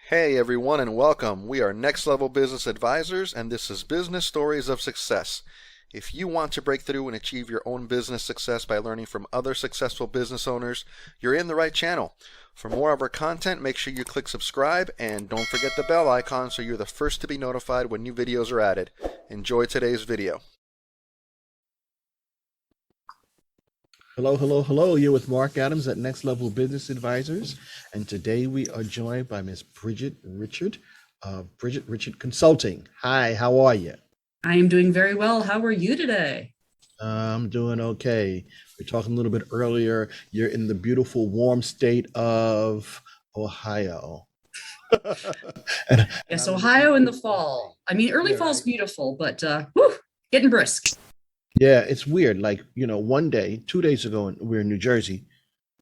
Hey everyone and welcome. We are Next Level Business Advisors and this is Business Stories of Success. If you want to break through and achieve your own business success by learning from other successful business owners, you're in the right channel. For more of our content, make sure you click subscribe and don't forget the bell icon so you're the first to be notified when new videos are added. Enjoy today's video. Hello, hello, hello. You're with Mark Adams at Next Level Business Advisors. And today we are joined by Miss Bridget Richard of Bridget Richard Consulting. Hi, how are you? I am doing very well. How are you today? I'm doing okay. We are talking a little bit earlier. You're in the beautiful, warm state of Ohio. and Yes, I'm looking Ohio in the forward to the fall. I mean, early Yeah, fall's right. beautiful, but whew, getting brisk. Yeah, it's weird. Like, one day, 2 days ago, we were in New Jersey.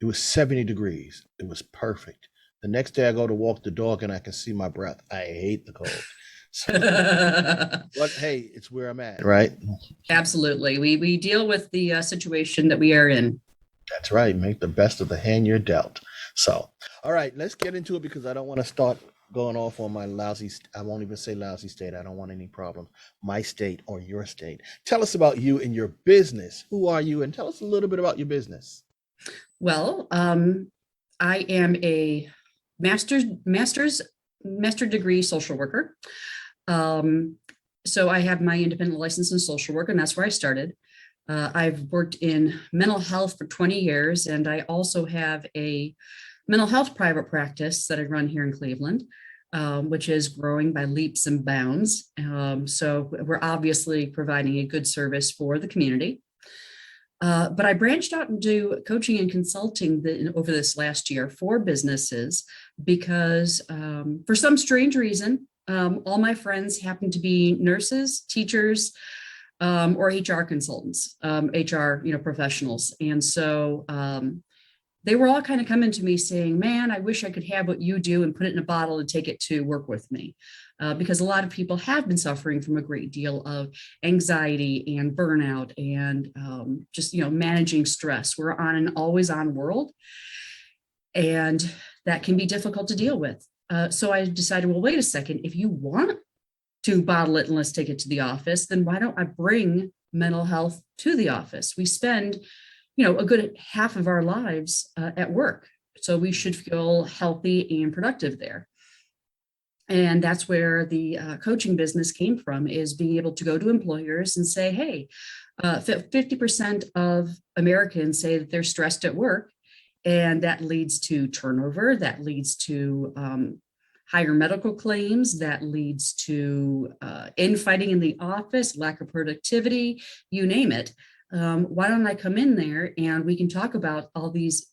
It was 70 degrees. It was perfect. The next day I go to walk the dog and I can see my breath. I hate the cold. So, but hey, it's where I'm at, right? Absolutely. We deal with the situation that we are in. That's right. Make the best of the hand you're dealt. So, all right, let's get into it because I don't want to start going off on my lousy, I won't even say lousy state. I don't want any problems. My state or your state. Tell us about you and your business. Who are you? And tell us a little bit about your business. Well, I am a master degree social worker. Um, so I have my independent license in social work, and that's where I started. I've worked in mental health for 20 years, and I also have a mental health private practice that I run here in Cleveland, which is growing by leaps and bounds. So we're obviously providing a good service for the community. But I branched out into coaching and consulting over this last year for businesses because for some strange reason, all my friends happen to be nurses, teachers, or HR consultants, HR professionals. And so they were all kind of coming to me saying, man, I wish I could have what you do and put it in a bottle and take it to work with me. Because a lot of people have been suffering from a great deal of anxiety and burnout and just, managing stress. We're on an always on world, and that can be difficult to deal with. So I decided, well, wait a second, if you want to bottle it and let's take it to the office, then why don't I bring mental health to the office? We spend a good half of our lives at work. So we should feel healthy and productive there. And that's where the coaching business came from, is being able to go to employers and say, hey, 50% of Americans say that they're stressed at work. And that leads to turnover, that leads to higher medical claims, that leads to infighting in the office, lack of productivity, you name it. Why don't I come in there and we can talk about all these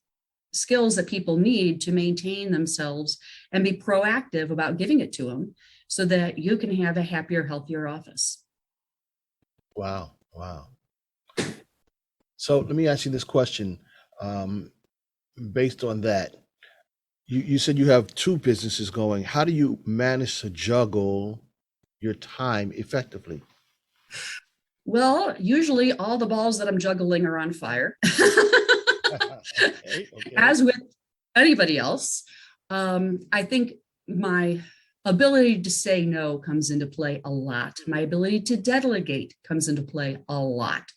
skills that people need to maintain themselves and be proactive about giving it to them so that you can have a happier, healthier office. Wow. Wow. So let me ask you this question. Based on that, you said you have two businesses going. How do you manage to juggle your time effectively? Well, usually all the balls that I'm juggling are on fire. Okay, okay. As with anybody else, I think my ability to say no comes into play a lot. My ability to delegate comes into play a lot.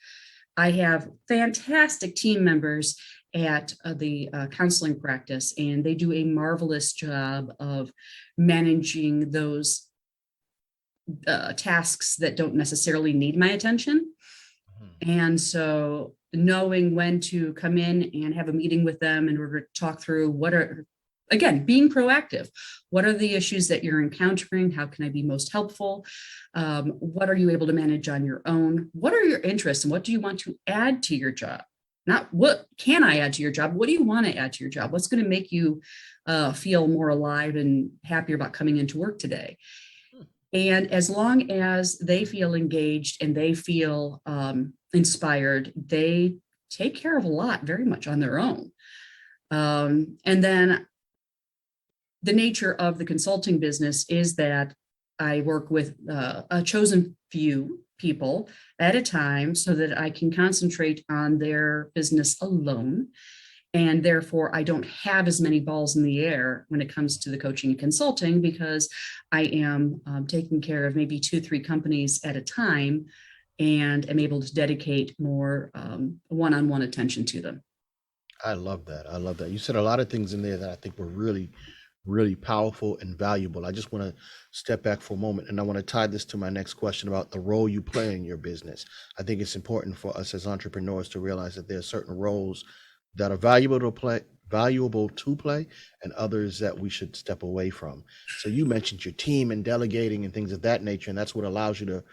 I have fantastic team members at the counseling practice, and they do a marvelous job of managing those tasks that don't necessarily need my attention. Mhm. And so knowing when to come in and have a meeting with them in order to talk through again, being proactive. What are the issues that you're encountering? How can I be most helpful? What are you able to manage on your own? What are your interests and what do you want to add to your job? Not what can I add to your job? What do you want to add to your job? What's going to make you feel more alive and happier about coming into work today? And as long as they feel engaged and they feel inspired, they take care of a lot very much on their own. And then the nature of the consulting business is that I work with a chosen few people at a time so that I can concentrate on their business alone. And therefore, I don't have as many balls in the air when it comes to the coaching and consulting, because I am taking care of maybe 2-3 companies at a time, and am able to dedicate more one-on-one attention to them. I love that. I love that. You said a lot of things in there that I think were really, really powerful and valuable. I just want to step back for a moment, and I want to tie this to my next question about the role you play in your business. I think it's important for us as entrepreneurs to realize that there are certain roles that are valuable to play, and others that we should step away from. So you mentioned your team and delegating and things of that nature, and that's what allows you to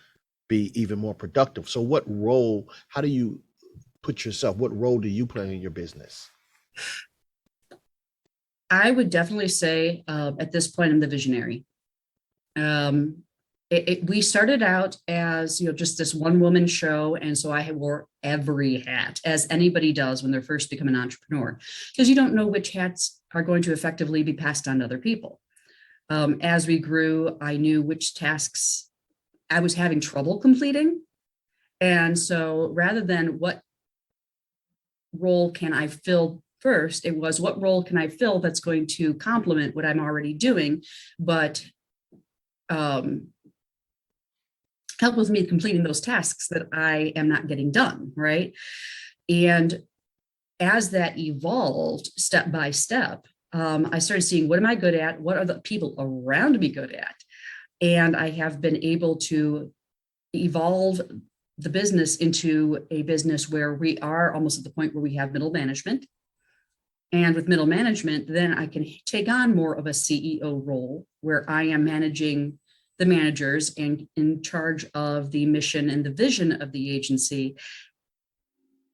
be even more productive. So what role, how do you put yourself, what role do you play in your business? I would definitely say at this point, I'm the visionary. Um, we started out as, just this one woman show. And so I wore every hat, as anybody does when they're first become an entrepreneur, because you don't know which hats are going to effectively be passed on to other people. As we grew, I knew which tasks I was having trouble completing. And so rather than what role can I fill first, it was what role can I fill that's going to complement what I'm already doing, but um, help with me completing those tasks that I am not getting done, right? And as that evolved step by step, I started seeing, what am I good at? What are the people around me good at? And I have been able to evolve the business into a business where we are almost at the point where we have middle management. And with middle management, then I can take on more of a CEO role, where I am managing the managers and in charge of the mission and the vision of the agency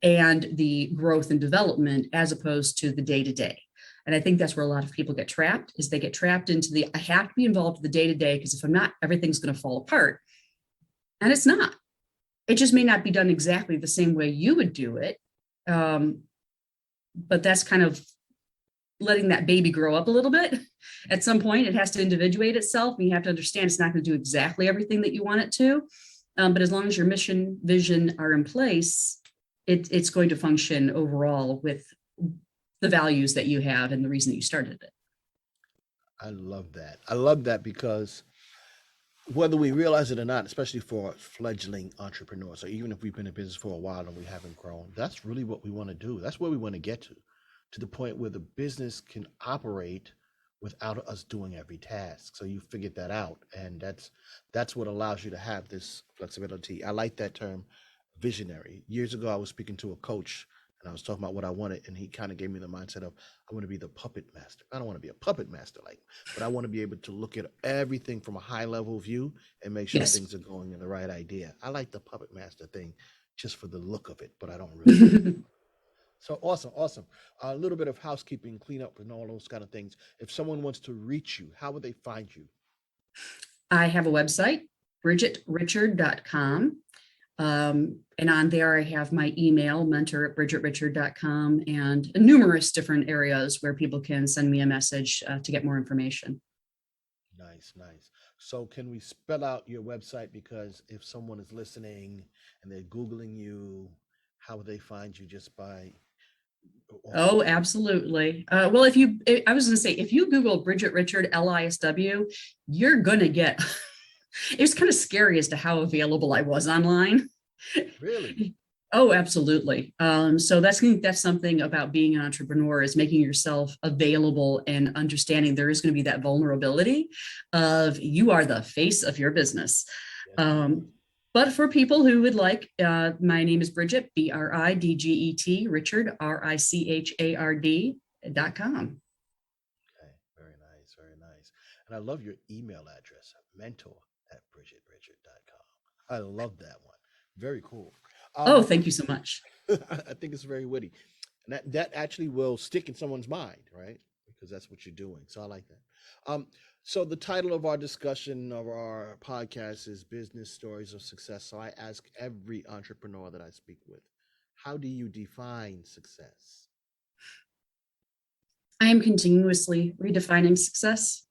and the growth and development, as opposed to the day-to-day. And I think that's where a lot of people get trapped, is they get trapped into I have to be involved in the day-to-day, because if I'm not, everything's going to fall apart. And it's not. It just may not be done exactly the same way you would do it. But that's kind of letting that baby grow up a little bit. At some point, it has to individuate itself, and you have to understand it's not going to do exactly everything that you want it to. But as long as your mission, vision are in place, it's going to function overall with the values that you have and the reason that you started it. I love that. I love that because whether we realize it or not, especially for fledgling entrepreneurs, or even if we've been in business for a while and we haven't grown, that's really what we want to do. That's where we want to get to the point where the business can operate without us doing every task. So you figured that out, and that's what allows you to have this flexibility. I like that term, visionary. Years ago, I was speaking to a coach, and I was talking about what I wanted, and he kind of gave me the mindset of, I want to be the puppet master. I don't want to be a puppet master, but I want to be able to look at everything from a high level view and make sure Yes. things are going in the right idea. I like the puppet master thing just for the look of it, but I don't really. So awesome, awesome. A little bit of housekeeping, cleanup, and all those kind of things. If someone wants to reach you, how would they find you? I have a website, bridgetrichard.com. And on there, I have my email, mentor@bridgetrichard.com, and numerous different areas where people can send me a message to get more information. Nice, nice. So can we spell out your website? Because if someone is listening and they're Googling you, how would they find you just by? Oh, absolutely. Well, I was going to say, if you Google Bridget Richard, LISW, you're going to get, it was kind of scary as to how available I was online. Really? Oh, absolutely. So that's something about being an entrepreneur, is making yourself available and understanding there is going to be that vulnerability of, you are the face of your business. Yes. But for people who would like, my name is Bridget, BRIDGET, Richard, RICHARD.com. Okay, very nice, very nice. And I love your email address, mentor@bridgetrichard.com. I love that one. Very cool. Oh, Um, thank you so much. I think it's very witty. And that actually will stick in someone's mind, right? Because that's what you're doing. So I like that. So the title of our discussion of our podcast is Business Stories of Success. So I ask every entrepreneur that I speak with, how do you define success? I am continuously redefining success.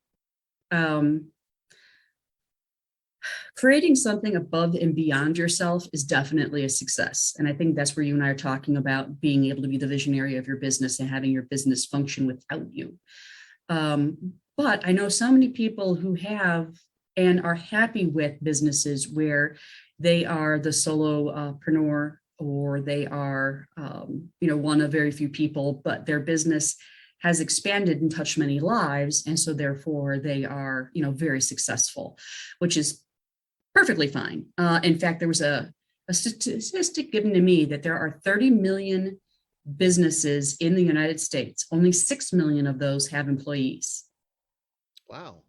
Um, Creating something above and beyond yourself is definitely a success. And I think that's where you and I are talking about being able to be the visionary of your business and having your business function without you. But I know so many people who have and are happy with businesses where they are the solopreneur, or they are, one of very few people, but their business has expanded and touched many lives. And so therefore they are, very successful, which is perfectly fine. In fact, there was a statistic given to me that there are 30 million businesses in the United States. Only 6 million of those have employees. Wow.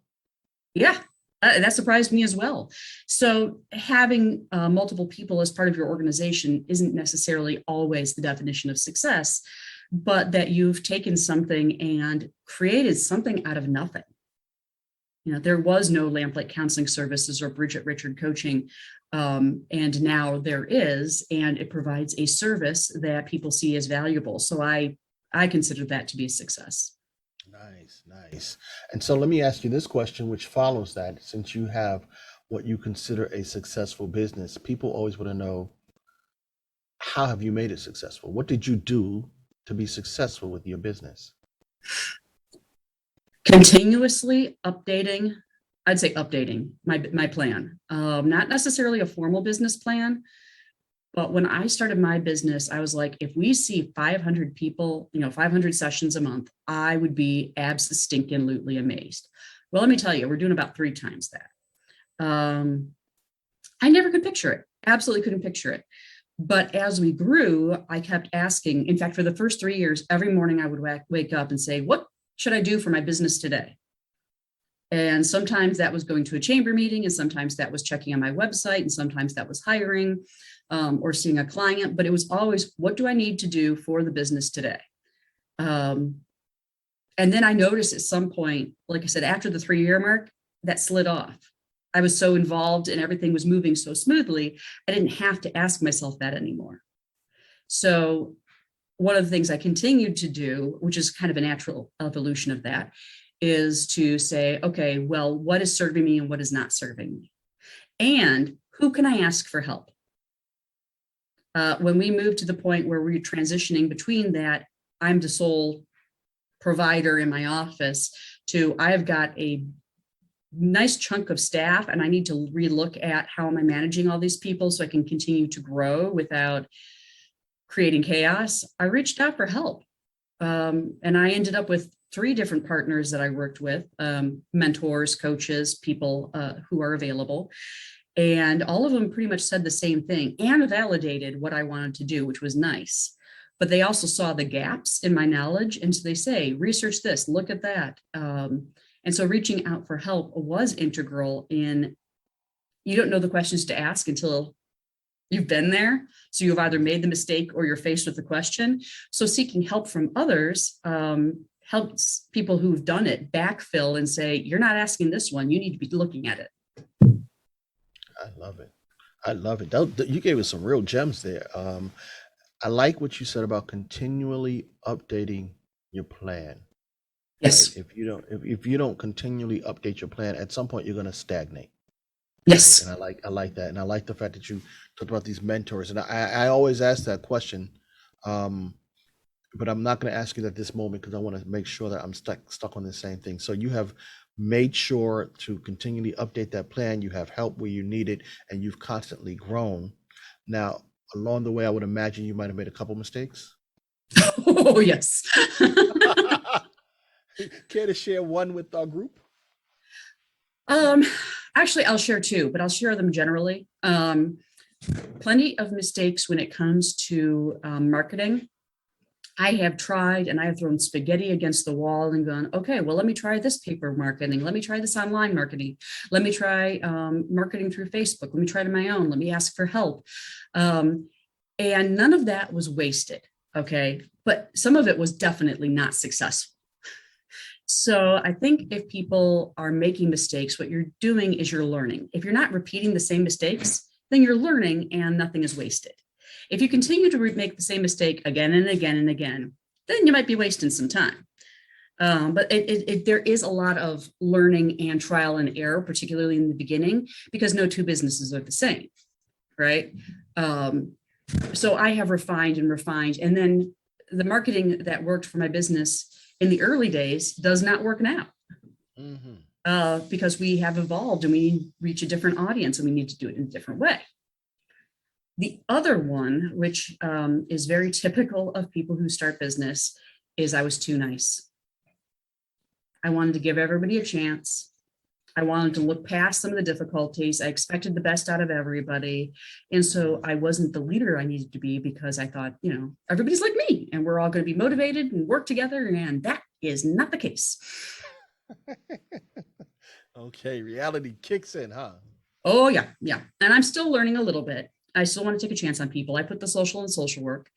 Yeah, that surprised me as well. So having multiple people as part of your organization isn't necessarily always the definition of success, but that you've taken something and created something out of nothing. There was no Lamplight Counseling Services or Bridget Richard coaching, and now there is, and it provides a service that people see as valuable. So I consider that to be a success. Nice. And so let me ask you this question, which follows that. Since you have what you consider a successful business, people always want to know, how have you made it successful? What did you do to be successful with your business? Continuously updating, I'd say updating my plan. Not necessarily a formal business plan, but when I started my business, I was like, if we see 500 people, 500 sessions a month, I would be abso-stinking-lutely amazed. Well, let me tell you, we're doing about 3 times that. I never could picture it. Absolutely couldn't picture it. But as we grew, I kept asking. In fact, for the first 3 years, every morning I would wake up and say, what should I do for my business today? And sometimes that was going to a chamber meeting, and sometimes that was checking on my website, and sometimes that was hiring or seeing a client. But it was always, what do I need to do for the business today? And then I noticed at some point, like I said, after the 3-year mark, that slid off. I was so involved and everything was moving so smoothly, I didn't have to ask myself that anymore. So one of the things I continued to do, which is kind of a natural evolution of that, is to say, okay, well, what is serving me and what is not serving me? And who can I ask for help? When we moved to the point where we're transitioning between that, I'm the sole provider in my office, to I've got a nice chunk of staff and I need to relook at how am I managing all these people so I can continue to grow without creating chaos, I reached out for help. And I ended up with 3 different partners that I worked with, mentors, coaches, people who are available. And all of them pretty much said the same thing and validated what I wanted to do, which was nice. But they also saw the gaps in my knowledge. And so they say, research this, look at that. And so reaching out for help was integral in, you don't know the questions to ask until you've been there. So you've either made the mistake or you're faced with the question. So seeking help from others helps people who've done it backfill and say, you're not asking this one, you need to be looking at it. I love it. You gave us some real gems there. I like what you said about continually updating your plan. Yes. Right? If you don't continually update your plan, at some point you're going to stagnate. Yes. And I like that, and I like the fact that you talked about these mentors. And I always ask that question, but I'm not going to ask you that at this moment because I want to make sure that I'm stuck on the same thing. So you have made sure to continually update that plan. You have help where you need it, and you've constantly grown. Now, along the way, I would imagine you might have made a couple mistakes. Oh, yes. Care to share one with our group? Actually, I'll share 2, but I'll share them generally. Plenty of mistakes when it comes to marketing. I have tried and I have thrown spaghetti against the wall and gone, okay, well, let me try this paper marketing. Let me try this online marketing. Let me try marketing through Facebook. Let me try it on my own. Let me ask for help. And none of that was wasted. Okay. But some of it was definitely not successful. So I think if people are making mistakes, what you're doing is you're learning. If you're not repeating the same mistakes, then you're learning and nothing is wasted. If you continue to make the same mistake again and again and again, then you might be wasting some time. But there is a lot of learning and trial and error, particularly in the beginning, because no two businesses are the same, right? So I have refined and refined, and then the marketing that worked for my business in the early days does not work now. Because we have evolved and we reach a different audience and we need to do it in a different way. The other one, which is very typical of people who start business, is I was too nice. I wanted to give everybody a chance. I wanted to look past some of the difficulties. I expected the best out of everybody. And so I wasn't the leader I needed to be, because I thought, everybody's like me and we're all going to be motivated and work together. And that is not the case. Okay, reality kicks in, huh? Oh, yeah. Yeah. And I'm still learning a little bit. I still want to take a chance on people. I put the social in social work.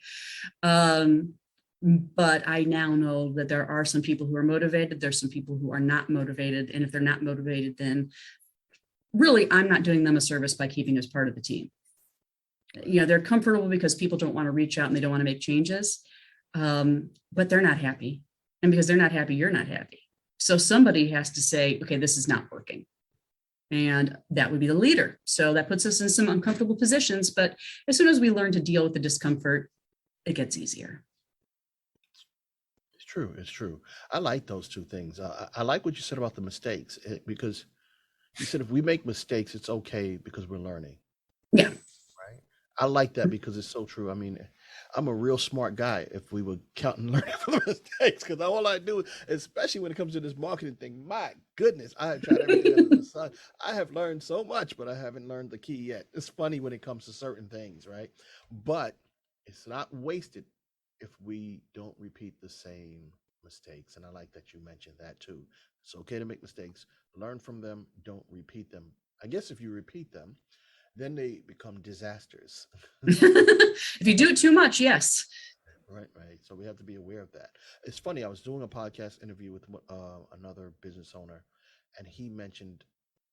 But I now know that there are some people who are motivated. There's some people who are not motivated. And if they're not motivated, then really, I'm not doing them a service by keeping as part of the team. They're comfortable because people don't want to reach out and they don't want to make changes. But they're not happy. And because they're not happy, you're not happy. So somebody has to say, okay, this is not working. And that would be the leader. So that puts us in some uncomfortable positions. But as soon as we learn to deal with the discomfort, it gets easier. It's true. I like those two things. I like what you said about the mistakes, because you said if we make mistakes, it's okay because we're learning. Yeah. Right. I like that because it's so true. I mean, I'm a real smart guy if we were counting learning from the mistakes, because all I do, especially when it comes to this marketing thing, my goodness, I have tried everything under the sun. I have learned so much, but I haven't learned the key yet. It's funny when it comes to certain things, right? But it's not wasted if we don't repeat the same mistakes. And I like that you mentioned that too. It's okay to make mistakes, learn from them, don't repeat them. I guess if you repeat them, then they become disasters. If you do it too much, yes. Right. So we have to be aware of that. It's funny, I was doing a podcast interview with another business owner, and he mentioned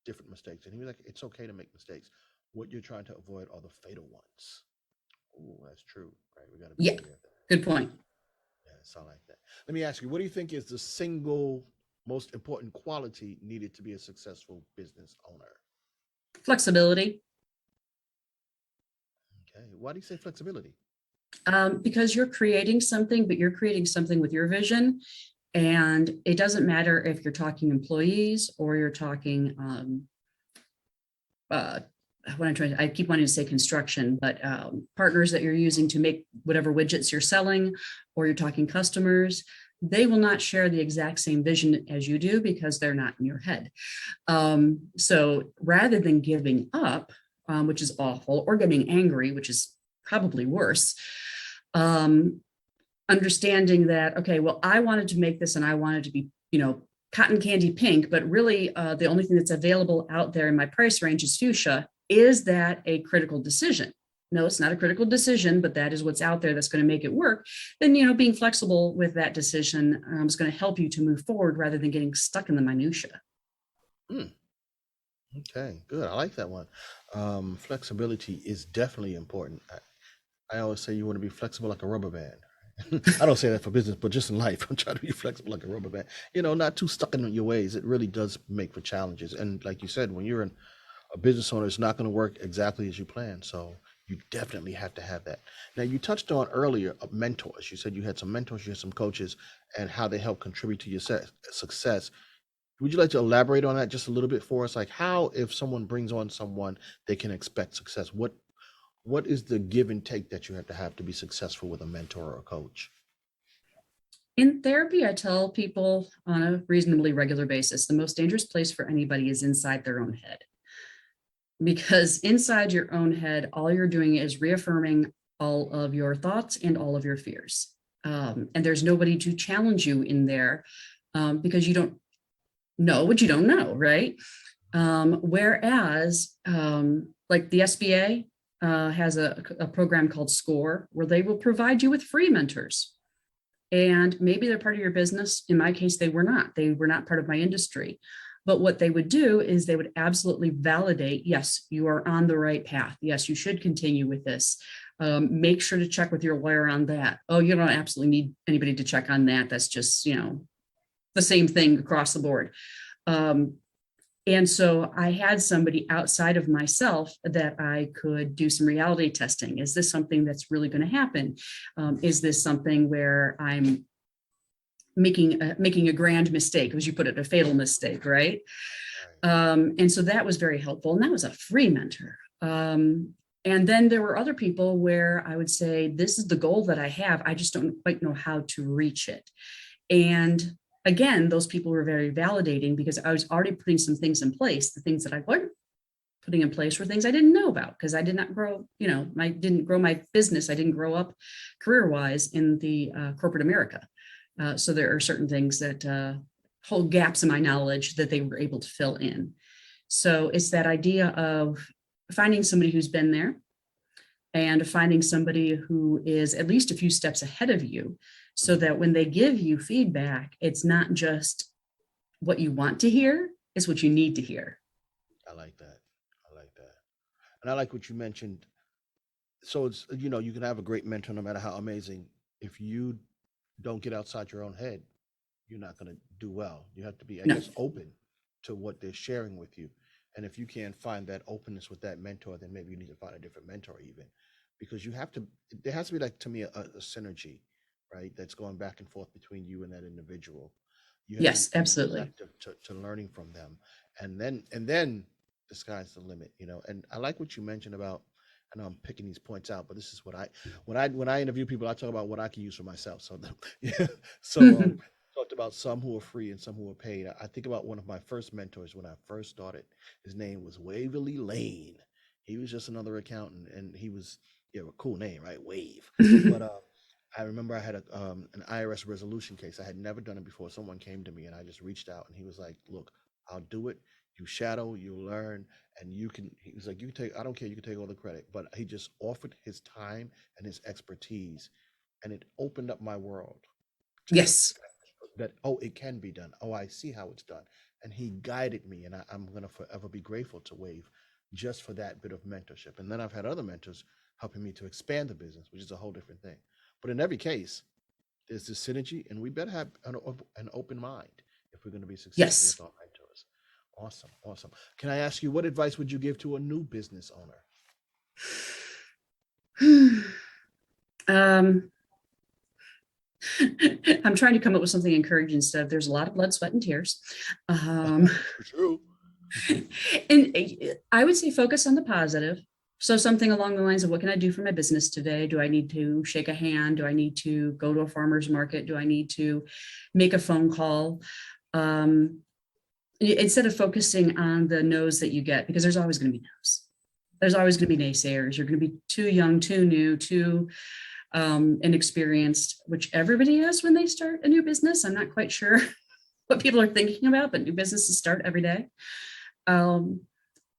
different mistakes. And he was like, it's okay to make mistakes. What you're trying to avoid are the fatal ones. Oh, that's true. Right. We got to be aware of that. Good point. Yeah, it's all like that. Let me ask you, what do you think is the single most important quality needed to be a successful business owner? Flexibility. Okay. Why do you say flexibility? Because you're creating something, but you're creating something with your vision. And it doesn't matter if you're talking employees or you're talking I keep wanting to say construction, but partners that you're using to make whatever widgets you're selling, or you're talking customers, they will not share the exact same vision as you do because they're not in your head. So rather than giving up, which is awful, or getting angry, which is probably worse, understanding that, okay, well, I wanted to make this and I wanted to be, cotton candy pink, but really the only thing that's available out there in my price range is fuchsia. Is that a critical decision? No, it's not a critical decision, but that is what's out there that's going to make it work. Then, being flexible with that decision is going to help you to move forward rather than getting stuck in the minutia. Okay, good. I like that one. Flexibility is definitely important. I always say you want to be flexible like a rubber band. I don't say that for business, but just in life, I'm trying to be flexible like a rubber band. Not too stuck in your ways. It really does make for challenges. And like you said, when you're a business owner, it's not going to work exactly as you plan. So you definitely have to have that. Now, you touched on earlier mentors. You said you had some mentors, you had some coaches, and how they help contribute to your success. Would you like to elaborate on that just a little bit for us? Like how, if someone brings on someone, they can expect success? What is the give and take that you have to be successful with a mentor or a coach? In therapy, I tell people on a reasonably regular basis, the most dangerous place for anybody is inside their own head. Because inside your own head, all you're doing is reaffirming all of your thoughts and all of your fears. And there's nobody to challenge you in there because you don't know what you don't know, right? Whereas like the SBA has a program called SCORE, where they will provide you with free mentors. And maybe they're part of your business. In my case, they were not. They were not part of my industry. But what they would do is they would absolutely validate, yes, you are on the right path. Yes, you should continue with this. Make sure to check with your lawyer on that. Oh, you don't absolutely need anybody to check on that. That's just, the same thing across the board. And so I had somebody outside of myself that I could do some reality testing. Is this something that's really going to happen? Is this something where I'm making a grand mistake, as you put it, a fatal mistake, right? And so that was very helpful. And that was a free mentor. And then there were other people where I would say, this is the goal that I have. I just don't quite know how to reach it. And again, those people were very validating because I was already putting some things in place. The things that I wasn't putting in place were things I didn't know about because I did not grow, I didn't grow my business. I didn't grow up career-wise in the corporate America. So there are certain things that hold gaps in my knowledge that they were able to fill in. So it's that idea of finding somebody who's been there and finding somebody who is at least a few steps ahead of you so that when they give you feedback, it's not just what you want to hear, it's what you need to hear. I like that. And I like what you mentioned. So it's, you can have a great mentor no matter how amazing. If you don't get outside your own head, you're not going to do well. You have to be, I guess, open to what they're sharing with you. And if you can't find that openness with that mentor, then maybe you need to find a different mentor even, because there has to be, like, to me, a synergy, right? That's going back and forth between you and that individual. You have Yes, to be absolutely. receptive to learning from them. And then the sky's the limit, and I like what you mentioned about, I know I'm picking these points out, but this is what when I interview people, I talk about what I can use for myself. So, talked about some who are free and some who are paid. I think about one of my first mentors when I first started. His name was Waverly Lane. He was just another accountant, and he was a cool name, right? Wave. But I remember I had an IRS resolution case. I had never done it before. Someone came to me, and I just reached out, and he was like, "Look, I'll do it. You shadow, you learn, and you can." He was like, "You can take. I don't care. You can take all the credit." But he just offered his time and his expertise, and it opened up my world. Yes. That it can be done. I see how it's done, and he guided me, and I'm gonna forever be grateful to Wave, just for that bit of mentorship. And then I've had other mentors helping me to expand the business, which is a whole different thing. But in every case, there's this synergy, and we better have an open mind if we're going to be successful with our mentors. Awesome. Can I ask you, what advice would you give to a new business owner? I'm trying to come up with something encouraging instead of there's a lot of blood, sweat, and tears. True. And I would say focus on the positive. So something along the lines of, what can I do for my business today? Do I need to shake a hand? Do I need to go to a farmer's market? Do I need to make a phone call? Instead of focusing on the no's that you get, because there's always going to be no's. There's always going to be naysayers. You're going to be too young, too new, too inexperienced, which everybody is when they start a new business. I'm not quite sure what people are thinking about, but new businesses start every day.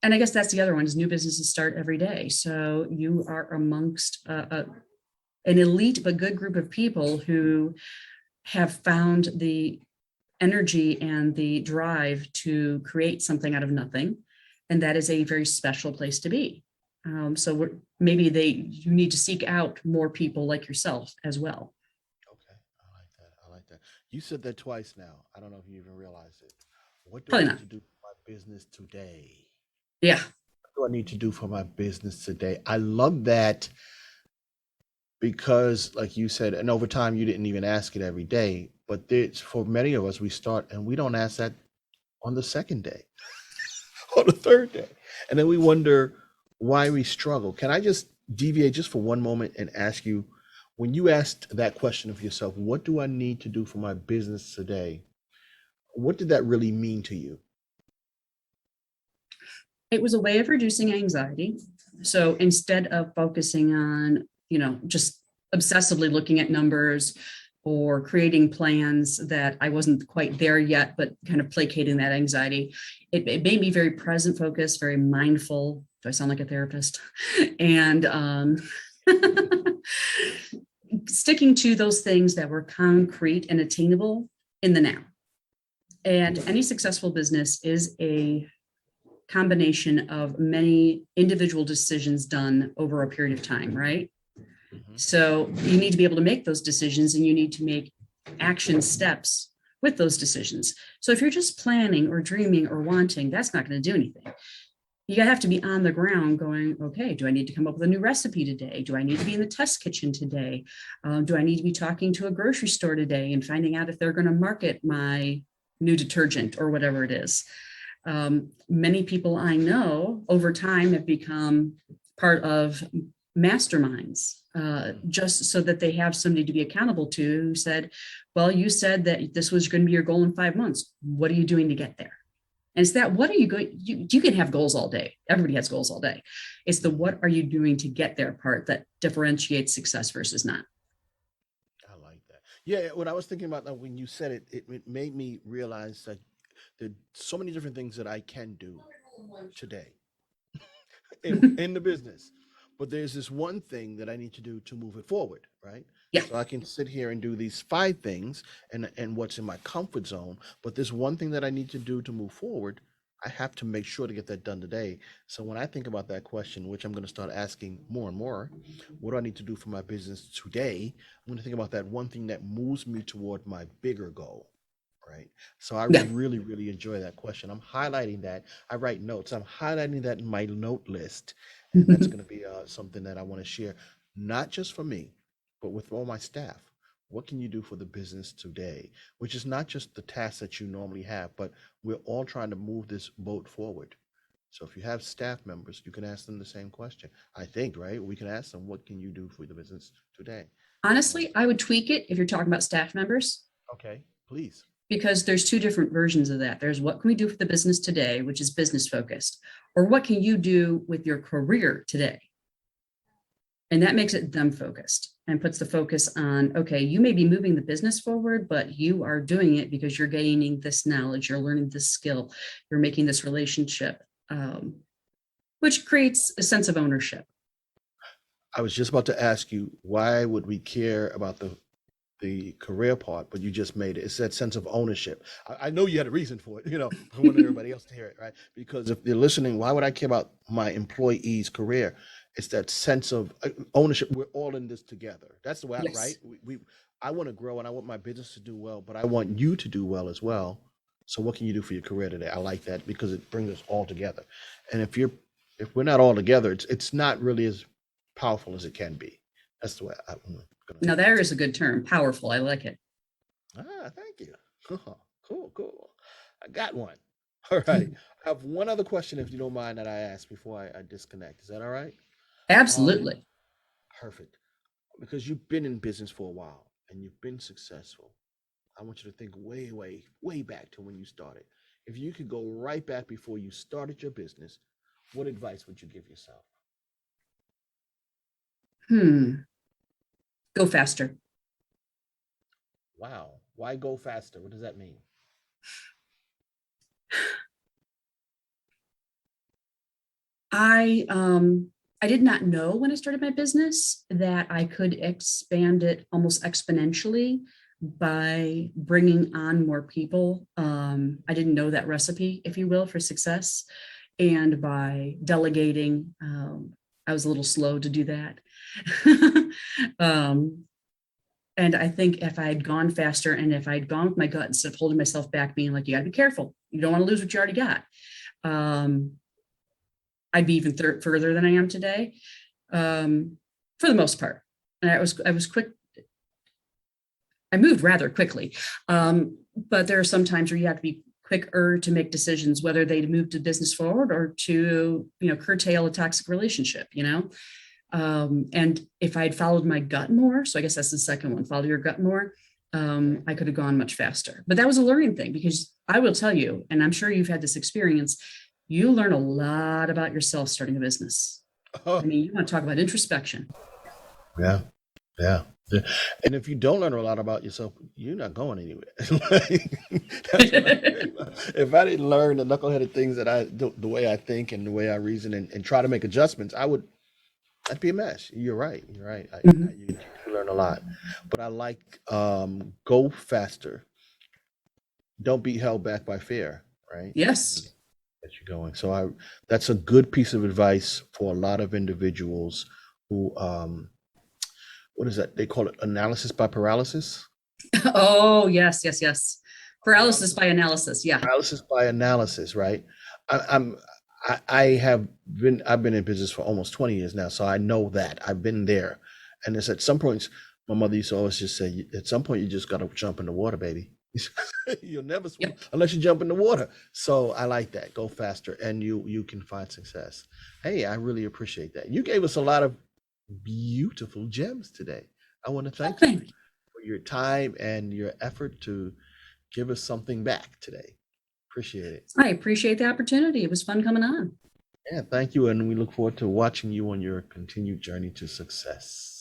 And I guess that's the other one, is new businesses start every day. So you are amongst an elite but good group of people who have found the energy and the drive to create something out of nothing. And that is a very special place to be. So maybe you need to seek out more people like yourself as well. Okay, I like that. You said that twice now. I don't know if you even realized it. What do Probably I not. need to do for my business today? Yeah. What do I need to do for my business today? I love that, because, like you said, and over time, you didn't even ask it every day. But for many of us, we start and we don't ask that on the second day, on the third day. And then we wonder why we struggle. Can I just deviate just for one moment and ask you, when you asked that question of yourself, what do I need to do for my business today? What did that really mean to you? It was a way of reducing anxiety. So instead of focusing on, just obsessively looking at numbers or creating plans that I wasn't quite there yet, but kind of placating that anxiety, it made me very present focused, very mindful. Do I sound like a therapist? And sticking to those things that were concrete and attainable in the now. And any successful business is a combination of many individual decisions done over a period of time, right? So you need to be able to make those decisions, and you need to make action steps with those decisions. So if you're just planning or dreaming or wanting, that's not going to do anything. You have to be on the ground going, okay, do I need to come up with a new recipe today? Do I need to be in the test kitchen today? Do I need to be talking to a grocery store today and finding out if they're going to market my new detergent or whatever it is? Many people I know over time have become part of masterminds, just so that they have somebody to be accountable to who said, well, you said that this was going to be your goal in 5 months. What are you doing to get there? And it's that, what are you going, you can have goals all day. Everybody has goals all day. It's the, what are you doing to get there part that differentiates success versus not. I like that. Yeah, when I was thinking about that, when you said it, it made me realize that there are so many different things that I can do today in the business. But there's this one thing that I need to do to move it forward, right? Yeah. So I can sit here and do these 5 things and what's in my comfort zone, but there's one thing that I need to do to move forward. I have to make sure to get that done today. So when I think about that question, which I'm going to start asking more and more, what do I need to do for my business today? I'm going to think about that one thing that moves me toward my bigger goal. Right. So I Yeah. really, really enjoy that question. I'm highlighting that. I write notes. I'm highlighting that in my note list. And that's going to be something that I want to share, not just for me, but with all my staff. What can you do for the business today? Which is not just the tasks that you normally have, but we're all trying to move this boat forward. So if you have staff members, you can ask them the same question. I think, right? We can ask them, what can you do for the business today? Honestly, I would tweak it if you're talking about staff members. Okay, please. Because there's 2 different versions of that. There's what can we do for the business today, which is business focused, or what can you do with your career today? And that makes it them focused and puts the focus on, okay, you may be moving the business forward, but you are doing it because you're gaining this knowledge, you're learning this skill, you're making this relationship, which creates a sense of ownership. I was just about to ask you, why would we care about the career part, but you just made it. It's that sense of ownership. I know you had a reason for it, I wanted everybody else to hear it, right? Because if they're listening, why would I care about my employee's career? It's that sense of ownership. We're all in this together. That's the way, Yes. right? I want to grow and I want my business to do well, but I want you to do well as well. So what can you do for your career today? I like that because it brings us all together. And if we're not all together, it's not really as powerful as it can be. That's the way Now there is a good term, powerful. I like it. Thank you. Cool. I got one. All right. I have one other question, if you don't mind, that I ask before I disconnect. Is that all right? Absolutely. Perfect. Because you've been in business for a while and you've been successful. I want you to think way, way, way back to when you started. If you could go right back before you started your business, what advice would you give yourself? Go faster. Wow. Why go faster? What does that mean? I did not know when I started my business that I could expand it almost exponentially by bringing on more people. I didn't know that recipe, if you will, for success. And by delegating, I was a little slow to do that. And I think if I had gone faster and if I'd gone with my gut instead of holding myself back, being like, you got to be careful. You don't want to lose what you already got. I'd be even further than I am today, for the most part. And I was quick. I moved rather quickly, but there are some times where you have to be quicker to make decisions, whether they move the business forward or to, curtail a toxic relationship, and if I'd followed my gut more, so I guess that's the second one, follow your gut more, I could have gone much faster. But that was a learning thing, because I will tell you, and I'm sure you've had this experience, you learn a lot about yourself starting a business. I mean, you want to talk about introspection. Yeah. And if you don't learn a lot about yourself, you're not going anywhere. If I didn't learn the knuckleheaded things that I do, the way I think and the way I reason and try to make adjustments, I'd be a mess. You're right. You learn a lot. But I like go faster. Don't be held back by fear, right? Yes. That you're going. So that's a good piece of advice for a lot of individuals who what is that? They call it analysis by paralysis. Oh, yes. Paralysis by analysis. Yeah. Paralysis by analysis, right? I'm I've been in business for almost 20 years now, so I know that. I've been there. And it's at some points, my mother used to always just say, at some point you just gotta jump in the water, baby. You'll never swim Yep. unless you jump in the water. So I like that. Go faster and you can find success. Hey, I really appreciate that. You gave us a lot of beautiful gems today. I want to thank you Thank you. for your time and your effort to give us something back today. Appreciate it. I appreciate the opportunity. It was fun coming on. Yeah, thank you. And we look forward to watching you on your continued journey to success.